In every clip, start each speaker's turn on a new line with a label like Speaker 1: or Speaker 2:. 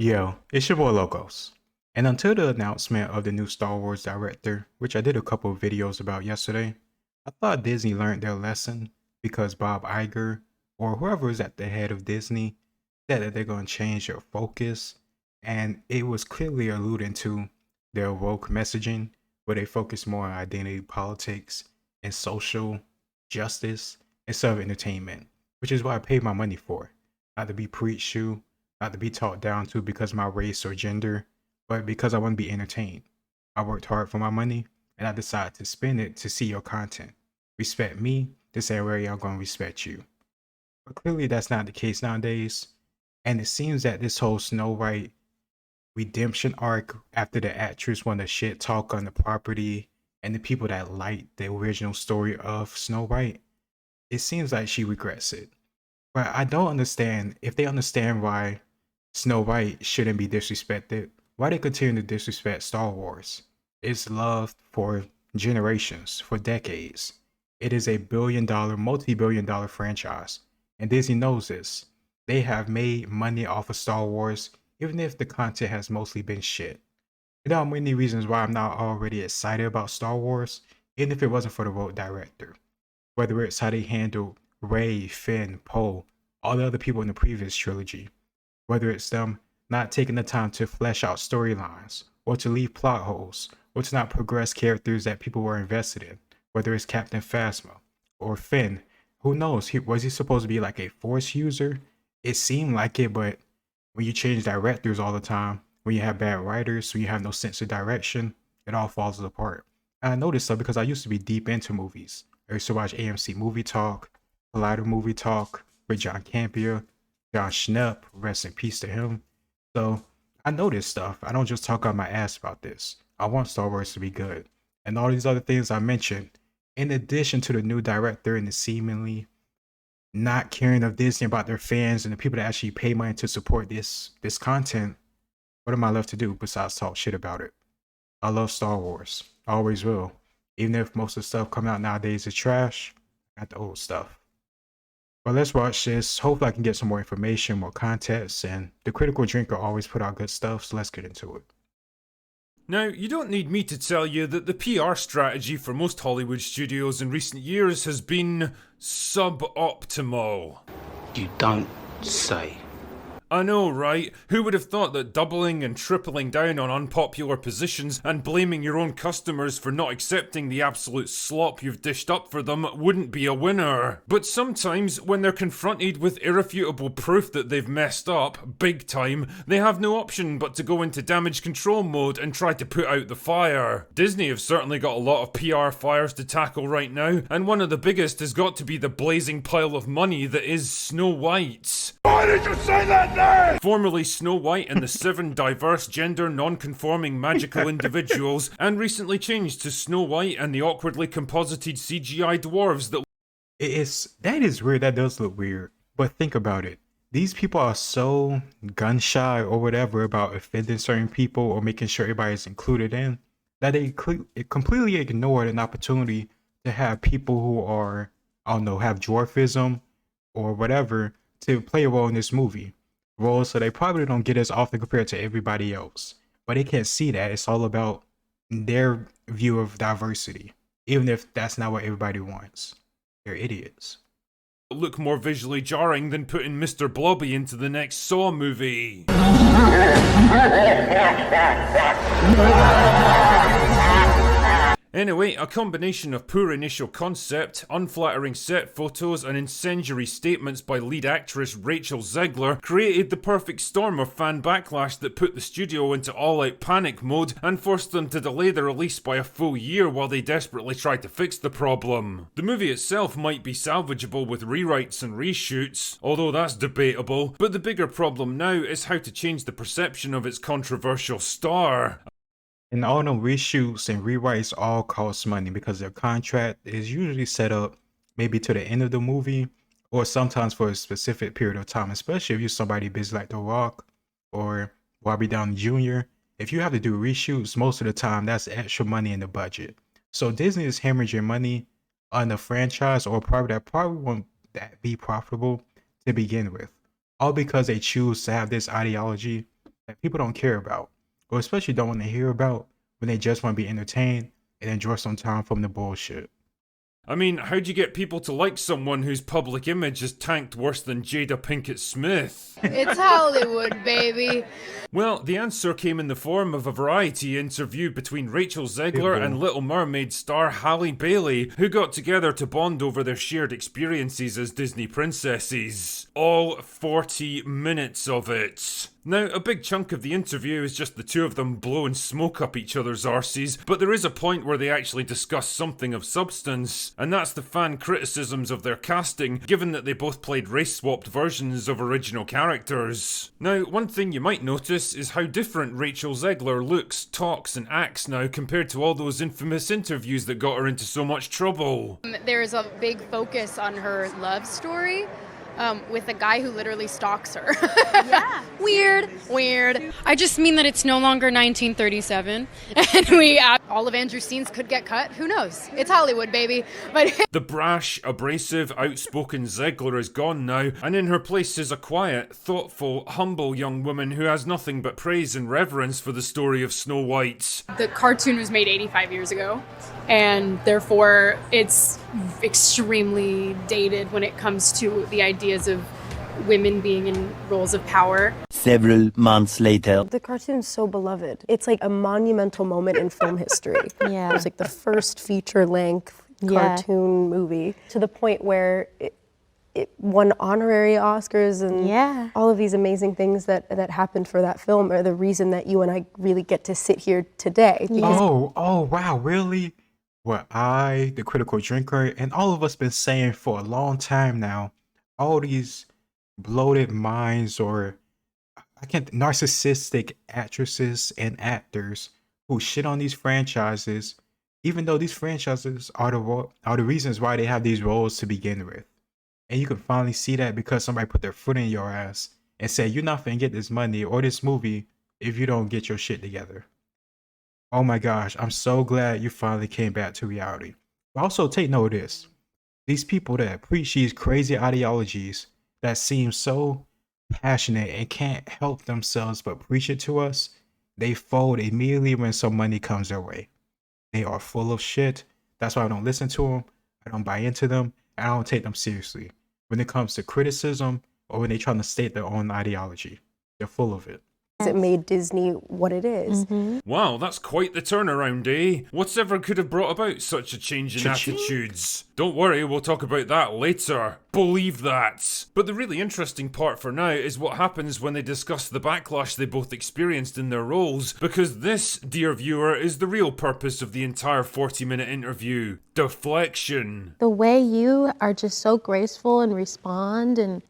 Speaker 1: Yo, it's your boy Logos. And until the announcement of the new Star Wars director, which I did a couple of videos about yesterday, I thought Disney learned their lesson because Bob Iger, or whoever is at the head of Disney, said that they're going to change their focus. And it was clearly alluding to their woke messaging, where they focus more on identity politics and social justice instead of entertainment, which is what I paid my money for. Not to be preached to, not to be talked down to because of my race or gender, but because I want to be entertained. I worked hard for my money and I decided to spend it to see your content. Respect me the same way I'm going to respect you. But clearly that's not the case nowadays. And it seems that this whole Snow White redemption arc after the actress won the shit talk on the property and the people that liked the original story of Snow White, it seems like she regrets it. But I don't understand if they understand why Snow White shouldn't be disrespected. Why they continue to disrespect Star Wars? It's loved for generations, for decades. It is a billion-dollar, multi-billion-dollar franchise, and Disney knows this. They have made money off of Star Wars, even if the content has mostly been shit. There are many reasons why I'm not already excited about Star Wars, even if it wasn't for the road director. Whether it's how they handled Rey, Finn, Poe, all the other people in the previous trilogy. Whether it's them not taking the time to flesh out storylines, or to leave plot holes, or to not progress characters that people were invested in. Whether it's Captain Phasma, or Finn. Who knows, was he supposed to be like a Force user? It seemed like it, but when you change directors all the time, when you have bad writers, when you have no sense of direction, it all falls apart. And I noticed so because I used to be deep into movies. I used to watch AMC Movie Talk, Collider Movie Talk with John Campea, John Schnepp, rest in peace to him. So I know this stuff. I don't just talk out my ass about this. I want Star Wars to be good. And all these other things I mentioned, in addition to the new director and the seemingly not caring of Disney about their fans and the people that actually pay money to support this content, what am I left to do besides talk shit about it? I love Star Wars. I always will. Even if most of the stuff coming out nowadays is trash, I got the old stuff. But let's watch this. Hopefully I can get some more information, more context, and the Critical Drinker always put out good stuff, so let's get into it.
Speaker 2: Now, you don't need me to tell you that the PR strategy for most Hollywood studios in recent years has been suboptimal.
Speaker 3: You don't say.
Speaker 2: I know, right? Who would have thought that doubling and tripling down on unpopular positions and blaming your own customers for not accepting the absolute slop you've dished up for them wouldn't be a winner? But sometimes, when they're confronted with irrefutable proof that they've messed up, big time, they have no option but to go into damage control mode and try to put out the fire. Disney have certainly got a lot of PR fires to tackle right now, and one of the biggest has got to be the blazing pile of money that is Snow White.
Speaker 4: Why did you say that name?
Speaker 2: Formerly Snow White and the 7 diverse gender non-conforming magical individuals, and recently changed to Snow White and the awkwardly composited CGI dwarves that...
Speaker 1: That is weird. That does look weird. But think about it. These people are so gun shy or whatever about offending certain people or making sure everybody's included in, that they completely ignored an opportunity to have people who are, I don't know, have dwarfism or whatever to play a role in this movie. Roles so they probably don't get as often compared to everybody else. But they can't see that. It's all about their view of diversity, even if that's not what everybody wants. They're idiots.
Speaker 2: Look more visually jarring than putting Mr. Blobby into the next Saw movie. Anyway, a combination of poor initial concept, unflattering set photos, and incendiary statements by lead actress Rachel Zegler created the perfect storm of fan backlash that put the studio into all-out panic mode and forced them to delay the release by a full year while they desperately tried to fix the problem. The movie itself might be salvageable with rewrites and reshoots, although that's debatable, but the bigger problem now is how to change the perception of its controversial star.
Speaker 1: And all them reshoots and rewrites all cost money because their contract is usually set up maybe to the end of the movie or sometimes for a specific period of time, especially if you're somebody busy like The Rock or Robbie Downey Jr. If you have to do reshoots, most of the time that's extra money in the budget. So Disney is hemorrhaging money on the franchise or a property that probably won't be profitable to begin with. All because they choose to have this ideology that people don't care about, or especially don't want to hear about when they just want to be entertained and enjoy some time from the bullshit.
Speaker 2: I mean, how'd you get people to like someone whose public image is tanked worse than Jada Pinkett Smith?
Speaker 4: It's Hollywood, baby.
Speaker 2: Well, the answer came in the form of a variety interview between Rachel Zegler and Little Mermaid star Halle Bailey, who got together to bond over their shared experiences as Disney princesses. All 40 minutes of it. Now, a big chunk of the interview is just the two of them blowing smoke up each other's arses, but there is a point where they actually discuss something of substance, and that's the fan criticisms of their casting, given that they both played race-swapped versions of original characters. Now, one thing you might notice is how different Rachel Zegler looks, talks, and acts now compared to all those infamous interviews that got her into so much trouble.
Speaker 4: There's a big focus on her love story. With a guy who literally stalks her. Yeah. Weird. I just mean that it's no longer 1937, and all of Andrew scenes could get cut. Who knows? It's Hollywood, baby. But
Speaker 2: the brash, abrasive, outspoken Zegler is gone now, and in her place is a quiet, thoughtful, humble young woman who has nothing but praise and reverence for the story of Snow White.
Speaker 5: The cartoon was made 85 years ago, and therefore it's extremely dated when it comes to the ideas of women being in roles of power.
Speaker 6: Several months later.
Speaker 7: The cartoon's so beloved. It's like a monumental moment in film history.
Speaker 8: Yeah.
Speaker 7: It was like the first feature-length cartoon movie, to the point where it won honorary Oscars, and all of these amazing things that happened for that film are the reason that you and I really get to sit here today.
Speaker 1: Oh, wow, really? What I, the critical drinker, and all of us been saying for a long time now, all these bloated minds or narcissistic actresses and actors who shit on these franchises, even though these franchises are the reasons why they have these roles to begin with. And you can finally see that because somebody put their foot in your ass and said, you're not gonna get this money or this movie if you don't get your shit together. Oh my gosh, I'm so glad you finally came back to reality. But also take note of this. These people that preach these crazy ideologies that seem so passionate and can't help themselves but preach it to us, they fold immediately when some money comes their way. They are full of shit. That's why I don't listen to them. I don't buy into them. And I don't take them seriously. When it comes to criticism or when they're trying to state their own ideology, they're full of it.
Speaker 7: It made Disney what it is.
Speaker 2: Wow, that's quite the turnaround, eh? Whatever could have brought about such a change in attitudes? Don't worry, we'll talk about that later. Believe that. But the really interesting part for now is what happens when they discuss the backlash they both experienced in their roles, because this, dear viewer, is the real purpose of the entire 40-minute interview. Deflection.
Speaker 8: The way you are just so graceful and respond and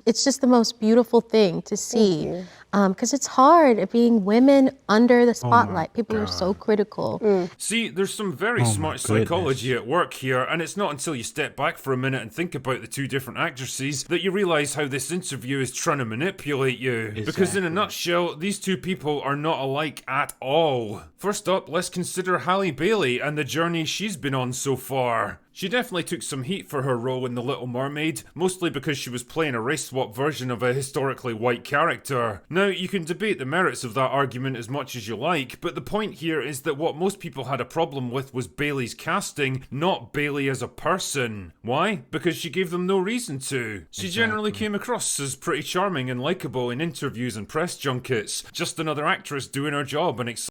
Speaker 8: it's just the most beautiful thing to see. Because it's hard being women under the spotlight. People are so critical.
Speaker 2: See, there's some very smart psychology at work here, and it's not until you step back for a minute and think about the two different actresses that you realize how this interview is trying to manipulate you. Because in a nutshell, these two people are not alike at all. First up, let's consider Halle Bailey and the journey she's been on so far. She definitely took some heat for her role in The Little Mermaid, mostly because she was playing a race-swap version of a historically white character. Now, you can debate the merits of that argument as much as you like, but the point here is that what most people had a problem with was Bailey's casting, not Bailey as a person. Why? Because she gave them no reason to. She generally came across as pretty charming and likeable in interviews and press junkets, just another actress doing her job and excited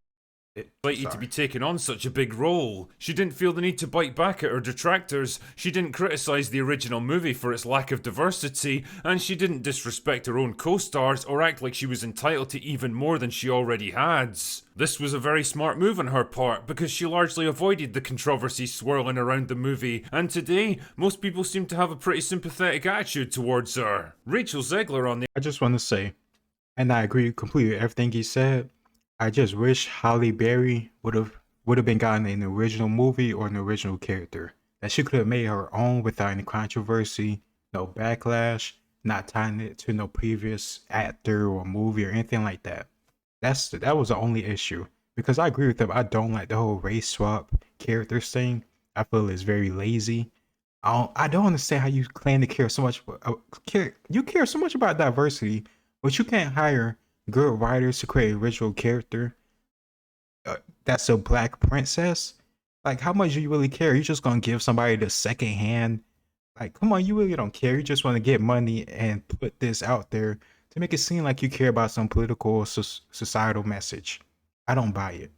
Speaker 2: to be taking on such a big role. She didn't feel the need to bite back at her detractors, she didn't criticise the original movie for its lack of diversity, and she didn't disrespect her own co-stars or act like she was entitled to even more than she already had. This was a very smart move on her part, because she largely avoided the controversy swirling around the movie, and today, most people seem to have a pretty sympathetic attitude towards her. Rachel Zegler on the
Speaker 1: I just want to say, and I agree completely with everything he said, I just wish Halle Berry would have been gotten in the original movie or an original character. That she could have made her own without any controversy, no backlash, not tying it to no previous actor or movie or anything like that. That was the only issue. Because I agree with them, I don't like the whole race swap characters thing. I feel it's very lazy. I don't understand how you claim to care so much. You care so much about diversity, but you can't hire good writers to create a original character that's a black princess. Like, how much do you really care? You're just gonna give somebody the second hand. Like, come on, you really don't care. You just want to get money and put this out there to make it seem like you care about some political or societal message. I don't buy it.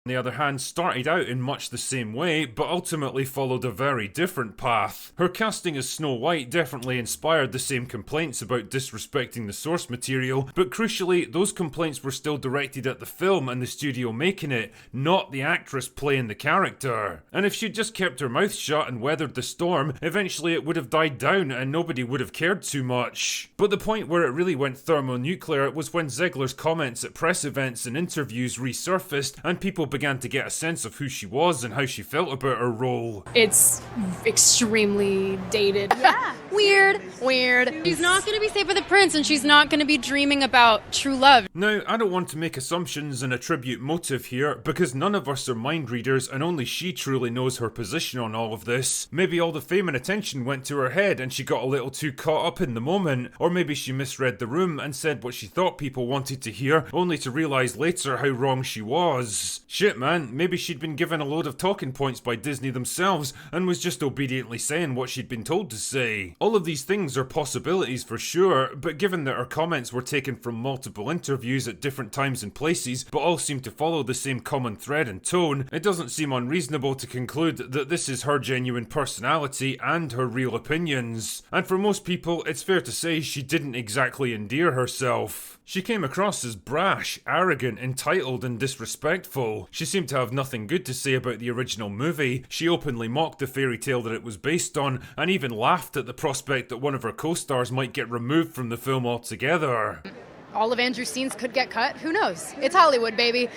Speaker 2: On the other hand, started out in much the same way, but ultimately followed a very different path. Her casting as Snow White definitely inspired the same complaints about disrespecting the source material, but crucially, those complaints were still directed at the film and the studio making it, not the actress playing the character. And if she'd just kept her mouth shut and weathered the storm, eventually it would have died down and nobody would have cared too much. But the point where it really went thermonuclear was when Zegler's comments at press events and interviews resurfaced and people began to get a sense of who she was and how she felt about her role.
Speaker 5: It's extremely dated.
Speaker 4: Yeah. Weird. She's not going to be safe with the prince, and she's not going to be dreaming about true love.
Speaker 2: Now, I don't want to make assumptions and attribute motive here, because none of us are mind readers and only she truly knows her position on all of this. Maybe all the fame and attention went to her head and she got a little too caught up in the moment, or maybe she misread the room and said what she thought people wanted to hear, only to realise later how wrong she was. Shit, man, maybe she'd been given a load of talking points by Disney themselves and was just obediently saying what she'd been told to say. All of these things are possibilities for sure, but given that her comments were taken from multiple interviews at different times and places, but all seem to follow the same common thread and tone, it doesn't seem unreasonable to conclude that this is her genuine personality and her real opinions. And for most people, it's fair to say she didn't exactly endear herself. She came across as brash, arrogant, entitled, and disrespectful. She seemed to have nothing good to say about the original movie. She openly mocked the fairy tale that it was based on, and even laughed at the prospect that one of her co-stars might get removed from the film altogether.
Speaker 4: All of Andrew's scenes could get cut. Who knows? It's Hollywood, baby.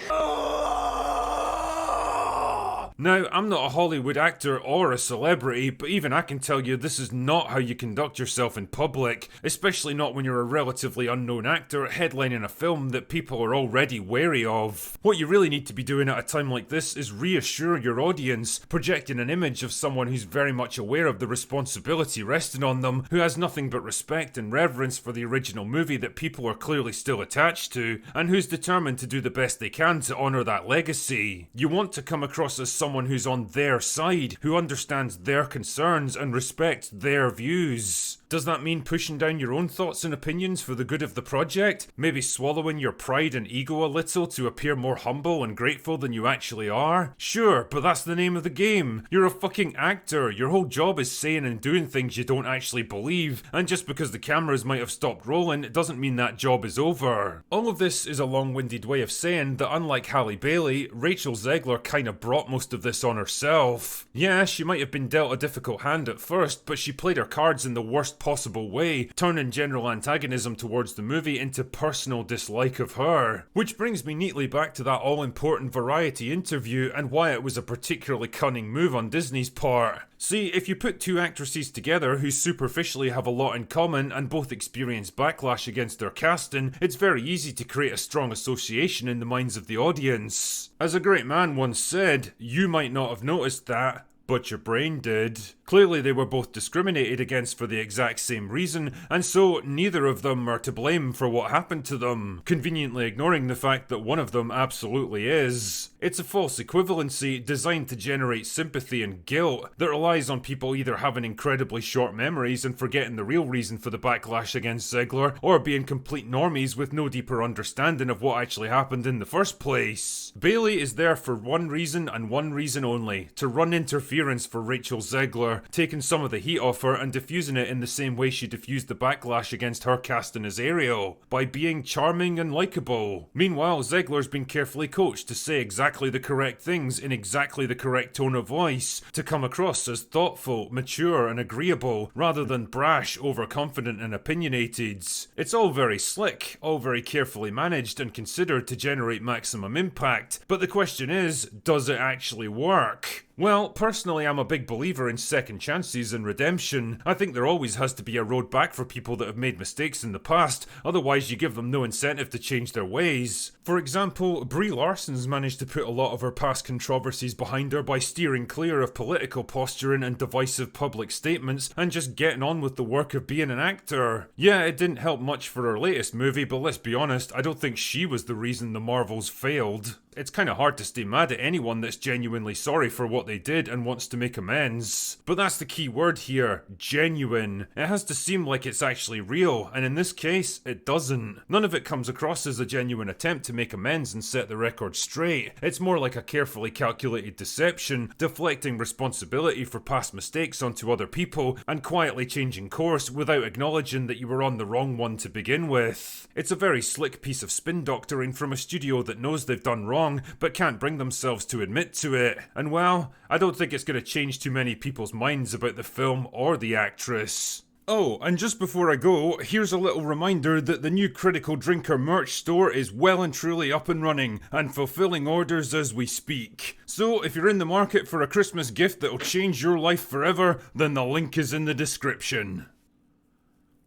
Speaker 2: Now, I'm not a Hollywood actor or a celebrity, but even I can tell you this is not how you conduct yourself in public, especially not when you're a relatively unknown actor headlining a film that people are already wary of. What you really need to be doing at a time like this is reassure your audience, projecting an image of someone who's very much aware of the responsibility resting on them, who has nothing but respect and reverence for the original movie that people are clearly still attached to, and who's determined to do the best they can to honour that legacy. You want to come across as someone who's on their side, who understands their concerns and respects their views. Does that mean pushing down your own thoughts and opinions for the good of the project? Maybe swallowing your pride and ego a little to appear more humble and grateful than you actually are? Sure, but that's the name of the game. You're a fucking actor. Your whole job is saying and doing things you don't actually believe, and just because the cameras might have stopped rolling, it doesn't mean that job is over. All of this is a long-winded way of saying that unlike Halle Bailey, Rachel Zegler kinda brought most of this on herself. Yeah, she might have been dealt a difficult hand at first, but she played her cards in the worst possible way, turning general antagonism towards the movie into personal dislike of her. Which brings me neatly back to that all-important Variety interview and why it was a particularly cunning move on Disney's part. See, if you put two actresses together who superficially have a lot in common and both experience backlash against their casting, it's very easy to create a strong association in the minds of the audience. As a great man once said, you might not have noticed that, but your brain did. Clearly they were both discriminated against for the exact same reason, and so neither of them are to blame for what happened to them, conveniently ignoring the fact that one of them absolutely is. It's a false equivalency designed to generate sympathy and guilt that relies on people either having incredibly short memories and forgetting the real reason for the backlash against Zegler, or being complete normies with no deeper understanding of what actually happened in the first place. Bailey is there for one reason and one reason only: to run interference for Rachel Zegler, taking some of the heat off her and diffusing it in the same way she diffused the backlash against her casting as Ariel, by being charming and likeable. Meanwhile, Zegler's been carefully coached to say exactly the correct things in exactly the correct tone of voice, to come across as thoughtful, mature and agreeable, rather than brash, overconfident and opinionated. It's all very slick, all very carefully managed and considered to generate maximum impact, but the question is, does it actually work? Well, personally, I'm a big believer in second chances and redemption. I think there always has to be a road back for people that have made mistakes in the past, otherwise you give them no incentive to change their ways. For example, Brie Larson's managed to put a lot of her past controversies behind her by steering clear of political posturing and divisive public statements and just getting on with the work of being an actor. Yeah, it didn't help much for her latest movie, but let's be honest, I don't think she was the reason the Marvels failed. It's kinda hard to stay mad at anyone that's genuinely sorry for what they did and wants to make amends. But that's the key word here, genuine. It has to seem like it's actually real, and in this case, it doesn't. None of it comes across as a genuine attempt to make amends and set the record straight. It's more like a carefully calculated deception, deflecting responsibility for past mistakes onto other people, and quietly changing course without acknowledging that you were on the wrong one to begin with. It's a very slick piece of spin doctoring from a studio that knows they've done wrong, but can't bring themselves to admit to it. And well, I don't think it's going to change too many people's minds about the film or the actress. Oh, and just before I go, here's a little reminder that the new Critical Drinker merch store is well and truly up and running, and fulfilling orders as we speak. So if you're in the market for a Christmas gift that'll change your life forever, then the link is in the description.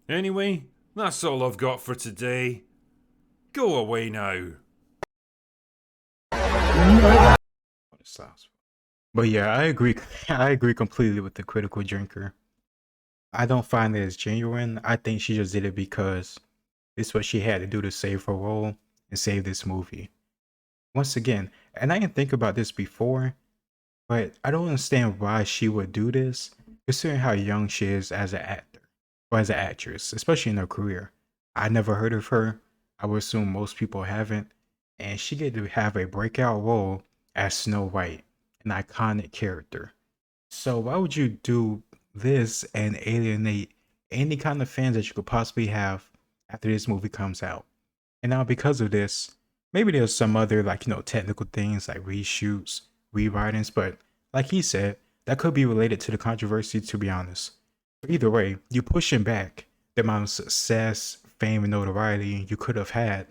Speaker 2: Anyway, that's all I've got for today. Go away now.
Speaker 1: But yeah, I agree. I agree completely with the critical drinker. I don't find it as genuine. I think she just did it because it's what she had to do to save her role and save this movie. Once again, and I didn't think about this before, but I don't understand why she would do this, considering how young she is as an actor or as an actress, especially in her career. I never heard of her. I would assume most people haven't. And she get to have a breakout role as Snow White, an iconic character. So why would you do this and alienate any kind of fans that you could possibly have after this movie comes out? And now because of this, maybe there's some other technical things like reshoots, rewritings, but like he said, that could be related to the controversy, to be honest. But either way, you're pushing back the amount of success, fame, and notoriety you could have had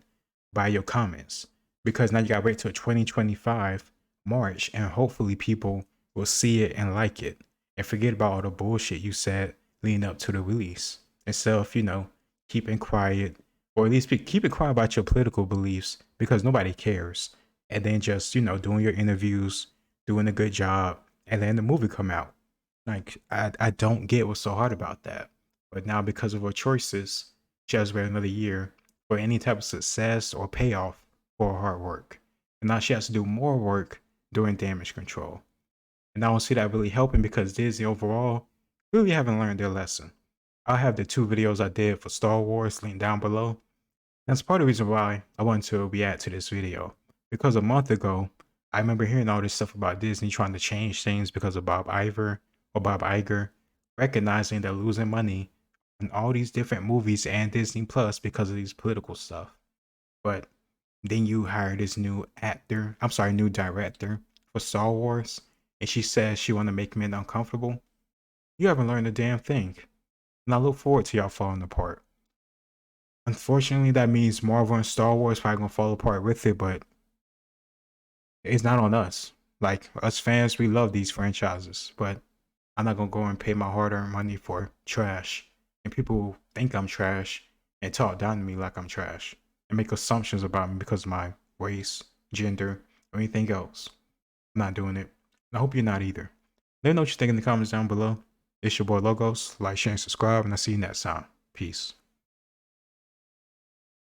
Speaker 1: by your comments. Because now you gotta wait till 2025 March and hopefully people will see it and like it and forget about all the bullshit you said leading up to the release. Instead of, keeping quiet, or at least keeping quiet about your political beliefs because nobody cares. And then just, doing your interviews, doing a good job, and then the movie come out. Like, I don't get what's so hard about that. But now because of her choices, she has to wait another year for any type of success or payoff for her hard work. And now she has to do more work doing damage control. And I don't see that really helping because Disney overall really haven't learned their lesson. I'll have the 2 videos I did for Star Wars linked down below. That's part of the reason why I wanted to react to this video. Because a month ago, I remember hearing all this stuff about Disney trying to change things because of Bob Iger, recognizing they're losing money on all these different movies and Disney Plus because of these political stuff. But then you hire this new director for Star Wars, and she says she want to make men uncomfortable. You haven't learned a damn thing. And I look forward to y'all falling apart. Unfortunately, that means Marvel and Star Wars probably gonna fall apart with it, but it's not on us. Like, us fans, we love these franchises, but I'm not gonna go and pay my hard-earned money for trash. And people think I'm trash and talk down to me like I'm trash and make assumptions about me because of my race, gender, or anything else. I'm not doing it. I hope you're not either. Let me know what you think in the comments down below. It's your boy Logos. Like, share, and subscribe, and I'll see you next time. Peace.